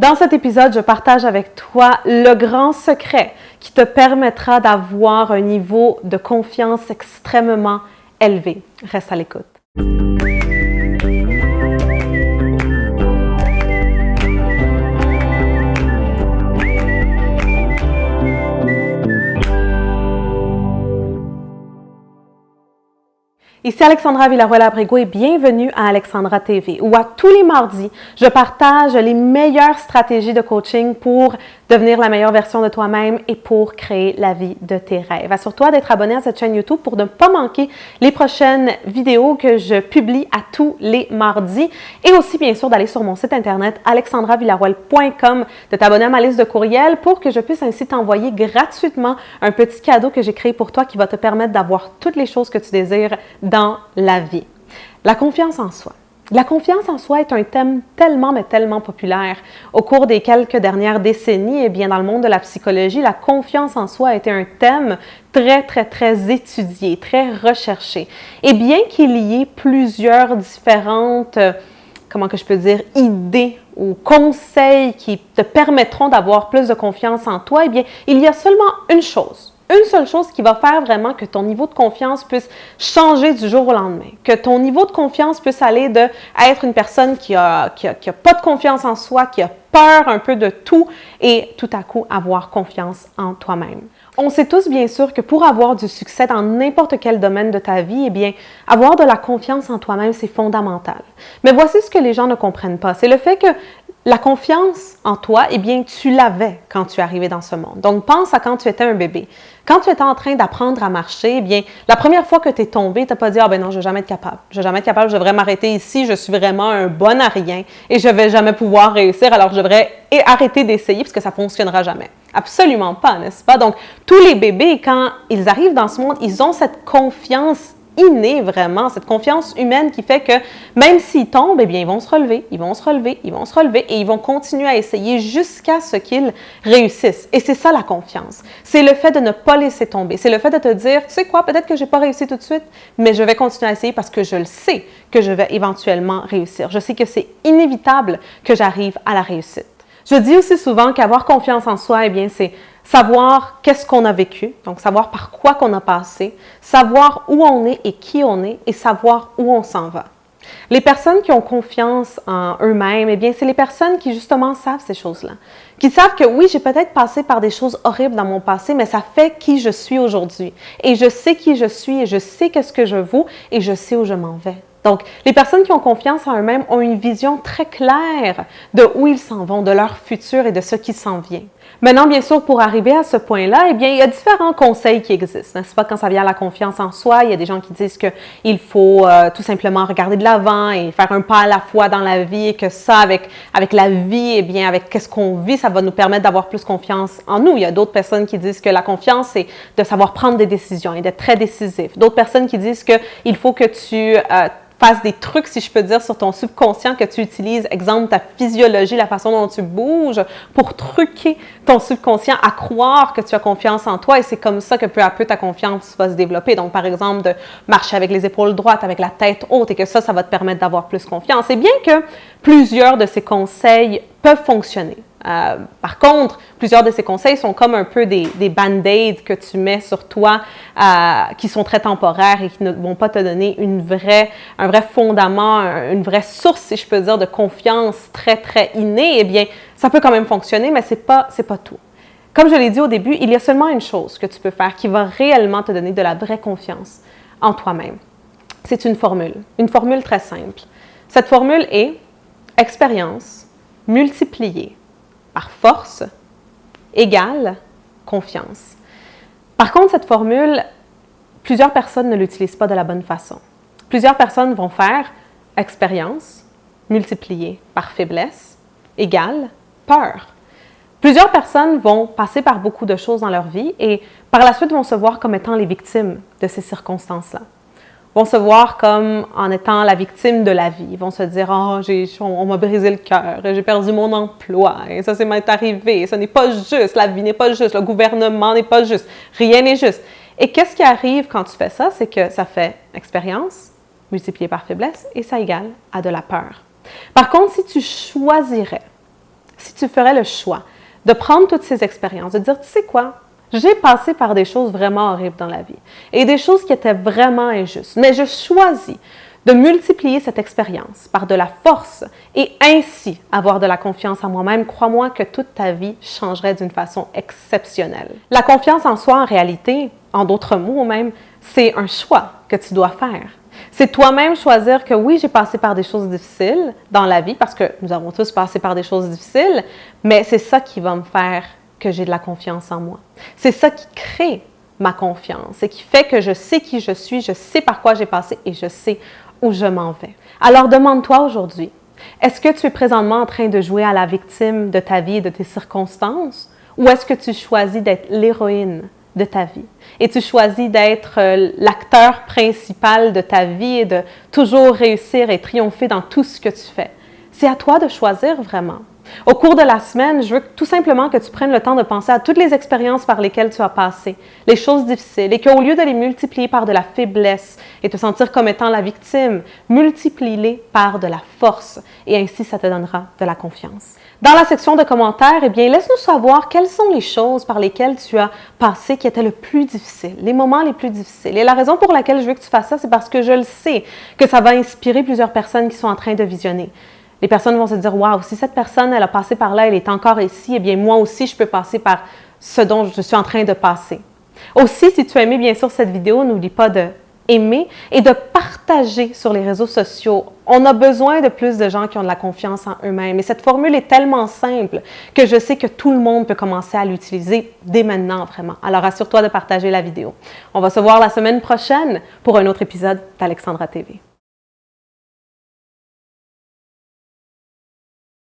Dans cet épisode, je partage avec toi le grand secret qui te permettra d'avoir un niveau de confiance extrêmement élevé. Reste à l'écoute. Ici Alexandra Villaroel-Abrego et bienvenue à Alexandra TV, où à tous les mardis, je partage les meilleures stratégies de coaching pour devenir la meilleure version de toi-même et pour créer la vie de tes rêves. Assure-toi d'être abonné à cette chaîne YouTube pour ne pas manquer les prochaines vidéos que je publie à tous les mardis et aussi bien sûr d'aller sur mon site internet alexandravillaroel.com, de t'abonner à ma liste de courriels pour que je puisse ainsi t'envoyer gratuitement un petit cadeau que j'ai créé pour toi qui va te permettre d'avoir toutes les choses que tu désires dans la vie. La confiance en soi. La confiance en soi est un thème tellement, mais tellement populaire. Au cours des quelques dernières décennies, eh bien, dans le monde de la psychologie, la confiance en soi a été un thème très étudié, très recherché. Et bien qu'il y ait plusieurs différentes, idées ou conseils qui te permettront d'avoir plus de confiance en toi, eh bien, il y a seulement une seule chose qui va faire vraiment que ton niveau de confiance puisse changer du jour au lendemain. Que ton niveau de confiance puisse aller de être une personne qui a pas de confiance en soi, qui a peur un peu de tout et tout à coup avoir confiance en toi-même. On sait tous bien sûr que pour avoir du succès dans n'importe quel domaine de ta vie, eh bien, avoir de la confiance en toi-même, c'est fondamental. Mais voici ce que les gens ne comprennent pas. C'est le fait que la confiance en toi, eh bien, tu l'avais quand tu es arrivé dans ce monde. Donc, pense à quand tu étais un bébé. Quand tu étais en train d'apprendre à marcher, eh bien, la première fois que tu es tombé, tu n'as pas dit « Ah ben non, je ne vais jamais être capable. Je ne vais jamais être capable, je devrais m'arrêter ici, je suis vraiment un bon à rien et je ne vais jamais pouvoir réussir, alors je devrais arrêter d'essayer parce que ça ne fonctionnera jamais. » Absolument pas, n'est-ce pas? Donc, tous les bébés, quand ils arrivent dans ce monde, ils ont cette confiance innée vraiment, cette confiance humaine qui fait que même s'ils tombent, eh bien, ils vont se relever et ils vont continuer à essayer jusqu'à ce qu'ils réussissent. Et c'est ça la confiance. C'est le fait de ne pas laisser tomber. C'est le fait de te dire, tu sais quoi, peut-être que je n'ai pas réussi tout de suite, mais je vais continuer à essayer parce que je le sais que je vais éventuellement réussir. Je sais que c'est inévitable que j'arrive à la réussite. Je dis aussi souvent qu'avoir confiance en soi, eh bien, c'est savoir qu'est-ce qu'on a vécu, donc savoir par quoi qu'on a passé, savoir où on est et qui on est et savoir où on s'en va. Les personnes qui ont confiance en eux-mêmes, eh bien, c'est les personnes qui justement savent ces choses-là, qui savent que oui, j'ai peut-être passé par des choses horribles dans mon passé, mais ça fait qui je suis aujourd'hui. Et je sais qui je suis et je sais qu'est-ce que je vaux et je sais où je m'en vais. Donc, les personnes qui ont confiance en eux-mêmes ont une vision très claire de où ils s'en vont, de leur futur et de ce qui s'en vient. Maintenant, bien sûr, pour arriver à ce point-là, eh bien, il y a différents conseils qui existent, n'est-ce pas? Quand ça vient à la confiance en soi, il y a des gens qui disent qu'il faut tout simplement regarder de l'avant et faire un pas à la fois dans la vie et que ça, avec la vie, eh bien, avec qu'est-ce qu'on vit, ça va nous permettre d'avoir plus confiance en nous. Il y a d'autres personnes qui disent que la confiance, c'est de savoir prendre des décisions et d'être très décisif. D'autres personnes qui disent qu'il faut que tu fasses des trucs, si je peux dire, sur ton subconscient, que tu utilises, exemple, ta physiologie, la façon dont tu bouges, pour truquer ton subconscient à croire que tu as confiance en toi et c'est comme ça que peu à peu ta confiance va se développer. Donc, par exemple, de marcher avec les épaules droites, avec la tête haute et que ça va te permettre d'avoir plus confiance. Et bien que plusieurs de ces conseils peuvent fonctionner. Par contre, plusieurs de ces conseils sont comme un peu des band-aids que tu mets sur toi qui sont très temporaires et qui ne vont pas te donner un vrai fondament, une vraie source, si je peux dire, de confiance très innée. Eh bien, ça peut quand même fonctionner, mais c'est pas tout. Comme je l'ai dit au début, il y a seulement une chose que tu peux faire qui va réellement te donner de la vraie confiance en toi-même. C'est une formule très simple. Cette formule est expérience multipliée par force égale confiance. Par contre, cette formule, plusieurs personnes ne l'utilisent pas de la bonne façon. Plusieurs personnes vont faire expérience multipliée par faiblesse égale peur. Plusieurs personnes vont passer par beaucoup de choses dans leur vie et par la suite vont se voir comme étant les victimes de ces circonstances-là. Vont se voir comme en étant la victime de la vie. Ils vont se dire « Ah, on m'a brisé le cœur, j'ai perdu mon emploi, et ça m'est arrivé, ce n'est pas juste, la vie n'est pas juste, le gouvernement n'est pas juste, rien n'est juste. » Et qu'est-ce qui arrive quand tu fais ça? C'est que ça fait expérience multipliée par faiblesse et ça égale à de la peur. Par contre, si tu choisirais si tu ferais le choix de prendre toutes ces expériences, de dire, tu sais quoi, j'ai passé par des choses vraiment horribles dans la vie et des choses qui étaient vraiment injustes, mais je choisis de multiplier cette expérience par de la force et ainsi avoir de la confiance en moi-même, crois-moi que toute ta vie changerait d'une façon exceptionnelle. La confiance en soi, en réalité, en d'autres mots même, c'est un choix que tu dois faire. C'est toi-même choisir que oui, j'ai passé par des choses difficiles dans la vie, parce que nous avons tous passé par des choses difficiles, mais c'est ça qui va me faire que j'ai de la confiance en moi. C'est ça qui crée ma confiance et qui fait que je sais qui je suis, je sais par quoi j'ai passé et je sais où je m'en vais. Alors demande-toi aujourd'hui, est-ce que tu es présentement en train de jouer à la victime de ta vie et de tes circonstances ou est-ce que tu choisis d'être l'héroïne de ta vie et tu choisis d'être l'acteur principal de ta vie et de toujours réussir et triompher dans tout ce que tu fais? C'est à toi de choisir vraiment. Au cours de la semaine, je veux tout simplement que tu prennes le temps de penser à toutes les expériences par lesquelles tu as passé, les choses difficiles, et qu'au lieu de les multiplier par de la faiblesse et te sentir comme étant la victime, multiplie-les par de la force, et ainsi ça te donnera de la confiance. Dans la section de commentaires, eh bien, laisse-nous savoir quelles sont les choses par lesquelles tu as passé qui étaient le plus difficiles, les moments les plus difficiles. Et la raison pour laquelle je veux que tu fasses ça, c'est parce que je le sais que ça va inspirer plusieurs personnes qui sont en train de visionner. Les personnes vont se dire « Wow, si cette personne, elle a passé par là, elle est encore ici, eh bien moi aussi, je peux passer par ce dont je suis en train de passer. » Aussi, si tu as aimé bien sûr cette vidéo, n'oublie pas de aimer et de partager sur les réseaux sociaux. On a besoin de plus de gens qui ont de la confiance en eux-mêmes. Et cette formule est tellement simple que je sais que tout le monde peut commencer à l'utiliser dès maintenant, vraiment. Alors assure-toi de partager la vidéo. On va se voir la semaine prochaine pour un autre épisode d'Alexandra TV.